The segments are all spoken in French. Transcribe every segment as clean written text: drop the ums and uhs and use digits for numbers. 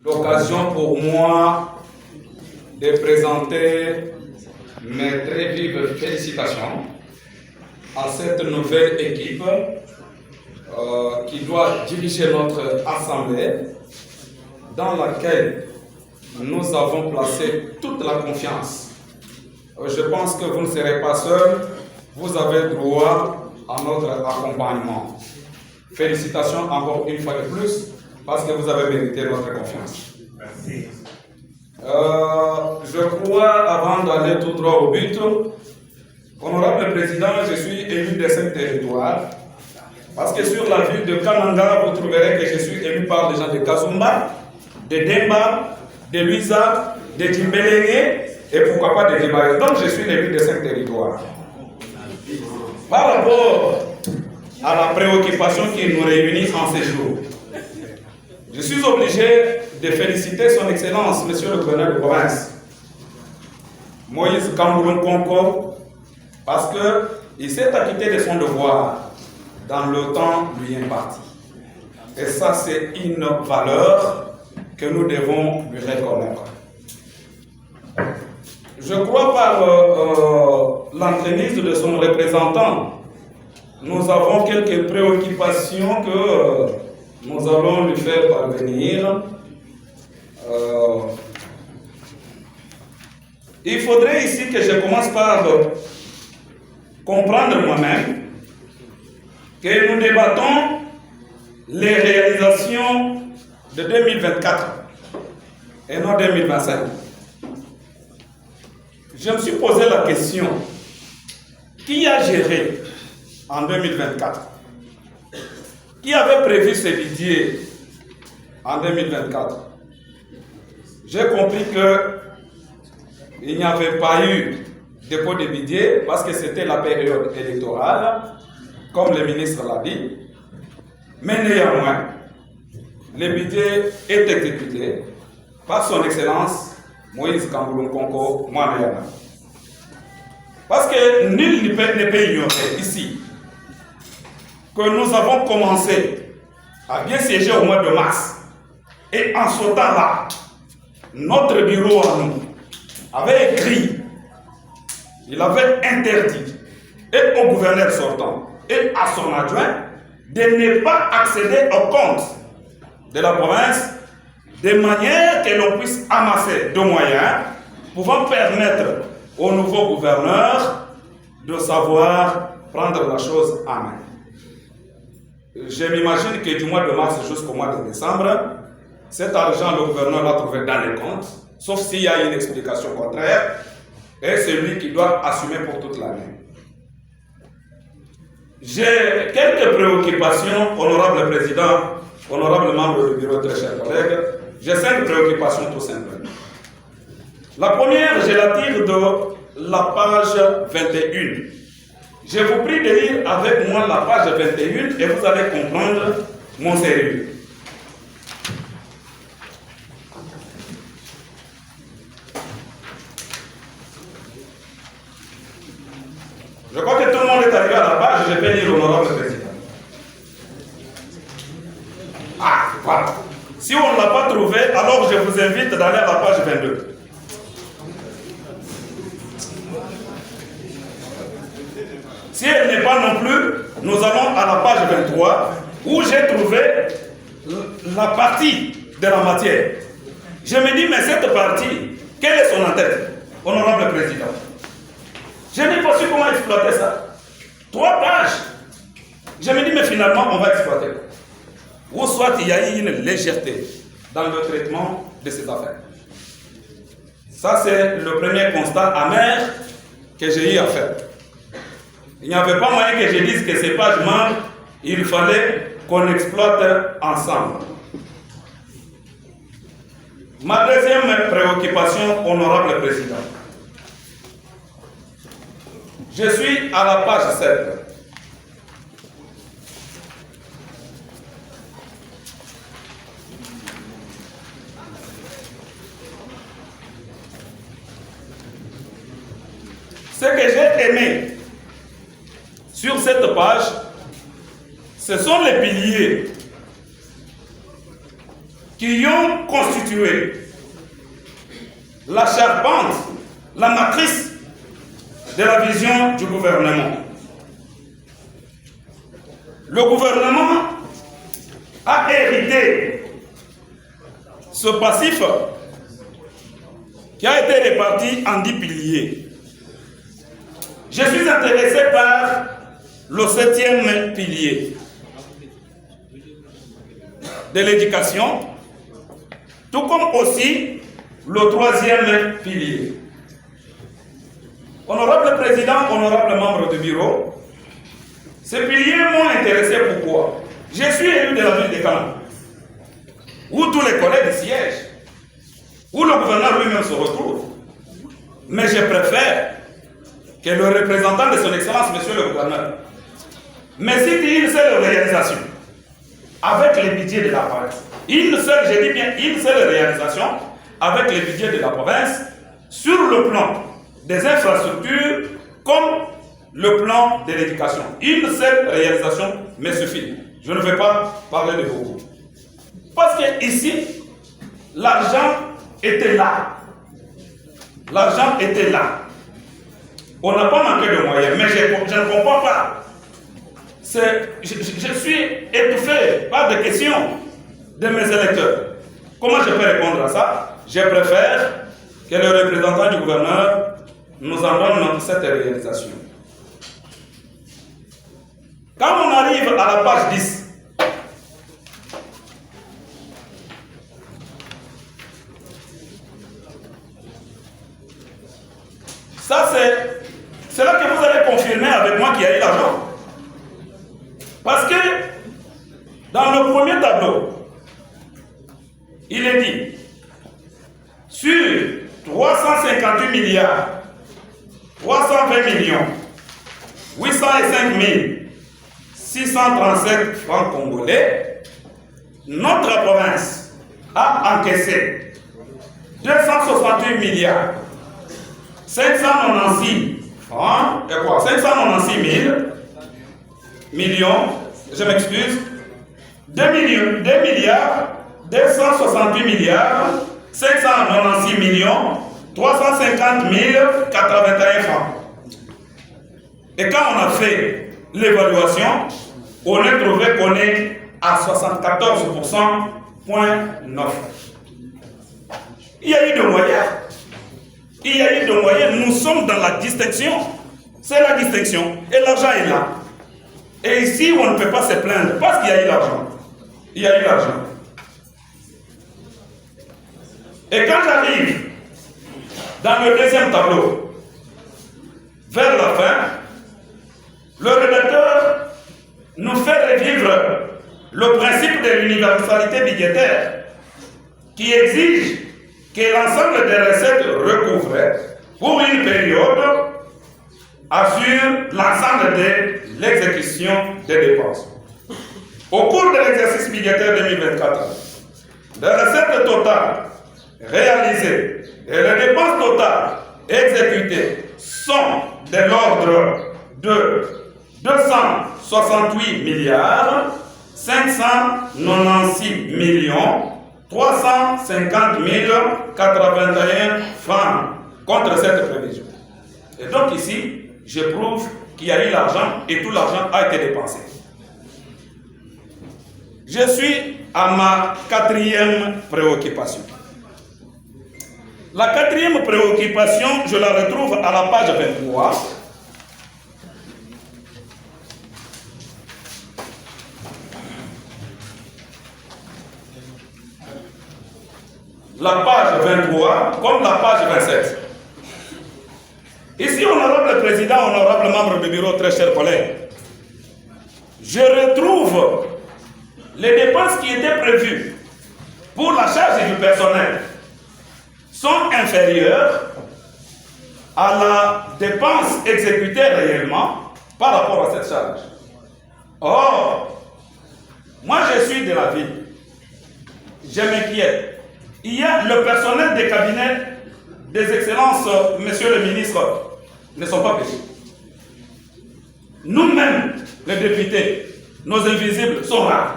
l'occasion pour moi de présenter mes très vives félicitations à cette nouvelle équipe qui doit diriger notre assemblée, dans laquelle nous avons placé toute la confiance. Je pense que vous ne serez pas seuls, vous avez droit à notre accompagnement. Félicitations encore une fois de plus, parce que vous avez mérité notre confiance. Merci. Je crois, avant d'aller tout droit au but, honorable président, je suis élu de ce territoire, parce que sur la ville de Kananga, vous trouverez que je suis élu par les gens de Kazumba, de Demba, de Luisa, de Timbelenge, et pourquoi pas de Dibaye. Donc je suis élu de ce territoire. Par rapport à la préoccupation qui nous réunit en ces jours, je suis obligé de féliciter son Excellence, Monsieur le gouverneur de province, Moïse Kamboulou Konko, parce qu'il s'est acquitté de son devoir dans le temps lui imparti. Et ça, c'est une valeur que nous devons lui reconnaître. Je crois par l'entremise de son représentant, nous avons quelques préoccupations que nous allons lui faire parvenir. Il faudrait ici que je commence par comprendre moi-même que nous débattons les réalisations de 2024 et non 2025. Je me suis posé la question, qui a géré en 2024? Qui avait prévu ce budget en 2024? J'ai compris qu'il n'y avait pas eu dépôt de budget parce que c'était la période électorale, comme le ministre l'a dit. Mais néanmoins, le budget est exécuté par son Excellence Moïse Kamboulou Konko Mohamed. Parce que nul ne peut ignorer ici que nous avons commencé à bien siéger au mois de mars. Et en ce temps-là, notre bureau à nous avait écrit, il avait interdit et au gouverneur sortant et à son adjoint de ne pas accéder au compte de la province de manière que l'on puisse amasser de moyens pouvant permettre au nouveau gouverneur de savoir prendre la chose en main. Je m'imagine que du mois de mars jusqu'au mois de décembre, cet argent, le gouverneur l'a trouvé dans les comptes, sauf s'il y a une explication contraire, et c'est lui qui doit assumer pour toute l'année. J'ai quelques préoccupations, honorable président, honorable membre du bureau, très chers collègues. J'ai 5 préoccupations tout simplement. La première, je la tire de la page 21. Je vous prie de lire avec moi la page 21 et vous allez comprendre mon sérieux. Je crois que tout le monde est arrivé à la page, je vais lire l'honorable président. Ah, voilà. Si on ne l'a pas trouvé, alors je vous invite d'aller à la page 22. Si elle n'est pas non plus, nous allons à la page 23 où j'ai trouvé la partie de la matière. Je me dis, mais cette partie, quelle est son en-tête, honorable président? Je n'ai pas su comment exploiter ça. 3 pages. Je me dis, mais finalement, on va exploiter. Ou soit il y a eu une légèreté dans le traitement de ces affaires. Ça, c'est le premier constat amer que j'ai eu à faire. Il n'y avait pas moyen que je dise que ces pages manquent, il fallait qu'on exploite ensemble. Ma deuxième préoccupation, honorable président. Je suis à la page 7. Ce que j'ai aimé sur cette page, ce sont les piliers qui ont constitué la charpente, la matrice de la vision du gouvernement. Le gouvernement a hérité ce passif qui a été réparti en 10 piliers. Je suis intéressé par le 7e pilier de l'éducation, tout comme aussi le 3e pilier. Honorable Président, honorable membre du bureau, ces piliers m'ont intéressé. Pourquoi? Je suis élu de la ville de Caen, où tous les collègues siègent, où le gouverneur lui-même se retrouve. Mais je préfère que le représentant de son Excellence, Monsieur le gouverneur, me cite une seule réalisation avec les budgets de la province. Une seule, je dis bien une seule réalisation avec les budgets de la province sur le plan des infrastructures comme le plan de l'éducation. Une seule réalisation me suffit. Je ne vais pas parler de beaucoup. Parce que ici, l'argent était là. L'argent était là. On n'a pas manqué de moyens, mais je ne comprends pas. Je suis étouffé par des questions de mes électeurs. Comment je peux répondre à ça? Je préfère que le représentant du gouverneur nous en donne cette réalisation. Quand on arrive à la page 10, ça c'est là que vous allez confirmer avec moi qu'il y a eu l'argent. Parce que dans le premier tableau, il est dit sur 358 milliards 320 millions 805 637 francs congolais, notre province a encaissé 268 milliards 596 francs, et quoi 596 000 millions, je m'excuse, 2 milliards 268 milliards 596 millions 350 081 francs. Et quand on a fait l'évaluation, on a trouvé qu'on est à 74,9%. Il y a eu de moyens. Il y a eu de moyens. Nous sommes dans la distinction. C'est la distinction. Et l'argent est là. Et ici, on ne peut pas se plaindre parce qu'il y a eu l'argent. Il y a eu l'argent. Et quand j'arrive dans le deuxième tableau, vers la fin, le rédacteur nous fait revivre le principe de l'universalité budgétaire qui exige que l'ensemble des recettes recouvrées pour une période assure l'ensemble de l'exécution des dépenses. Au cours de l'exercice budgétaire 2024, les recettes totales réalisées et les dépenses totales exécutées sont de l'ordre de 268 milliards 596 millions 350 081 francs contre cette prévision. Et donc ici, je prouve qu'il y a eu l'argent et tout l'argent a été dépensé. Je suis à ma 4e préoccupation. La 4e préoccupation, je la retrouve à la page 23. La page 23 comme la page 27. Ici, honorable président, honorable membre du bureau, très chers collègues, je retrouve les dépenses qui étaient prévues pour la charge du personnel sont inférieures à la dépense exécutée réellement par rapport à cette charge. Or, moi je suis de la ville, je m'inquiète. Il y a le personnel des cabinets des excellences, monsieur le ministre, ne sont pas payés. Nous-mêmes, les députés, nos invisibles sont rares.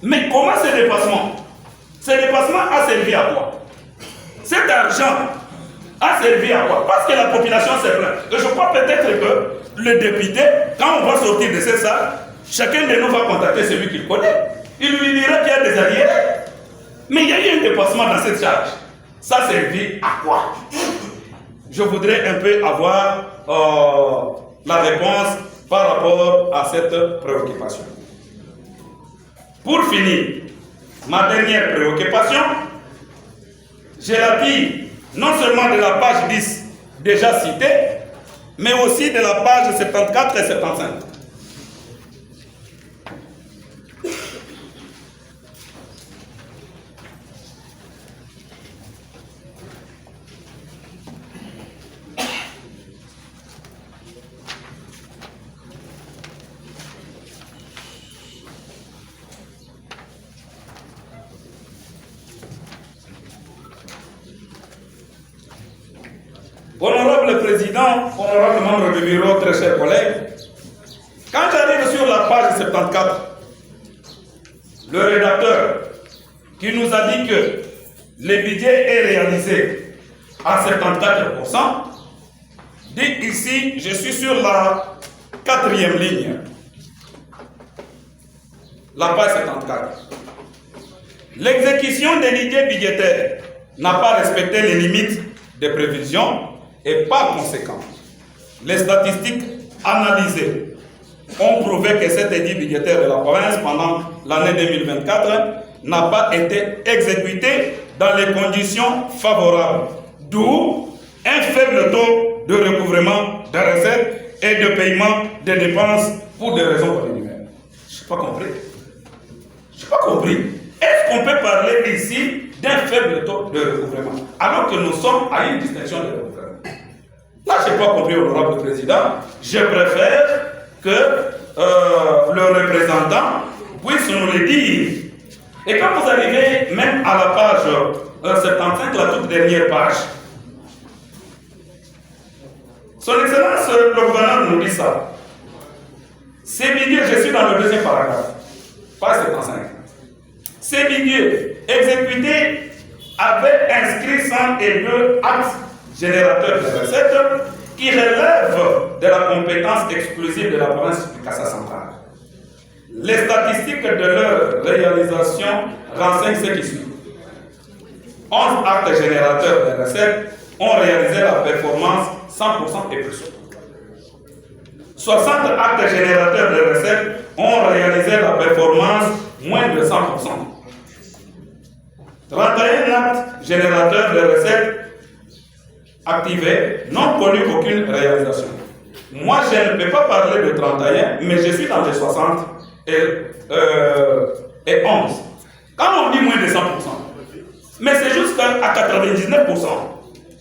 Mais comment ces dépassements Ce dépassement a servi à quoi? Cet argent a servi à quoi? Parce que la population s'est plainte. Et je crois peut-être que le député, quand on va sortir de cette salle, chacun de nous va contacter celui qu'il connaît. Il lui dira qu'il y a des alliés. Mais il y a eu un dépassement dans cette charge. Ça a servi à quoi? Je voudrais un peu avoir la réponse par rapport à cette préoccupation. Pour finir, ma dernière préoccupation, j'ai l'appui non seulement de la page 10 déjà citée, mais aussi de la page 74 et 75. Honorable Président, honorable membre du bureau, très chers collègues, quand j'arrive sur la page 74, le rédacteur qui nous a dit que le budget est réalisé à 74%, dit ici, je suis sur la 4e ligne, la page 74. L'exécution des budgets budgétaires n'a pas respecté les limites de prévision et par conséquent, les statistiques analysées ont prouvé que cet édit budgétaire de la province pendant l'année 2024 n'a pas été exécuté dans les conditions favorables, d'où un faible taux de recouvrement de recettes et de paiement des dépenses pour des raisons préliminaires. Je n'ai pas compris. Je n'ai pas compris. Est-ce qu'on peut parler ici d'un faible taux de recouvrement alors que nous sommes à une distinction de recouvrement? Là, je n'ai pas compris, honorable président. Je préfère que le représentant puisse nous le dire. Et quand vous arrivez même à la page 75, la toute dernière page, Son Excellence, le gouverneur nous dit ça. Ces budgets, je suis dans le deuxième paragraphe, page 75. Ces budgets exécutés avaient inscrit 102 actes générateurs de recettes qui relèvent de la compétence exclusive de la province du Kassa central. Les statistiques de leur réalisation renseignent ce qui suit. 11 actes générateurs de recettes ont réalisé la performance 100% et plus. 60 actes générateurs de recettes ont réalisé la performance moins de 100%. 31 actes générateurs de recettes activés n'ont connu aucune réalisation. Moi, je ne peux pas parler de 31, mais je suis dans les 60 et 11. Quand on dit moins de 100%, mais c'est jusqu'à 99%.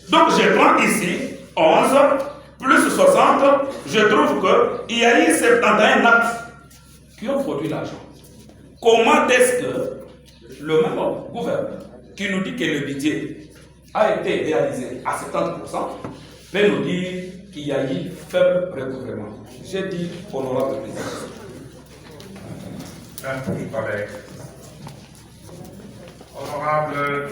Donc, je prends ici 11 plus 60, je trouve qu'il y a eu 71 actes qui ont produit l'argent. Comment est-ce que le même gouverneur qui nous dit que le budget a été réalisé à 70% peut nous dire qu'il y a eu faible recouvrement? J'ai dit honorable président. Merci, collègue. Honorable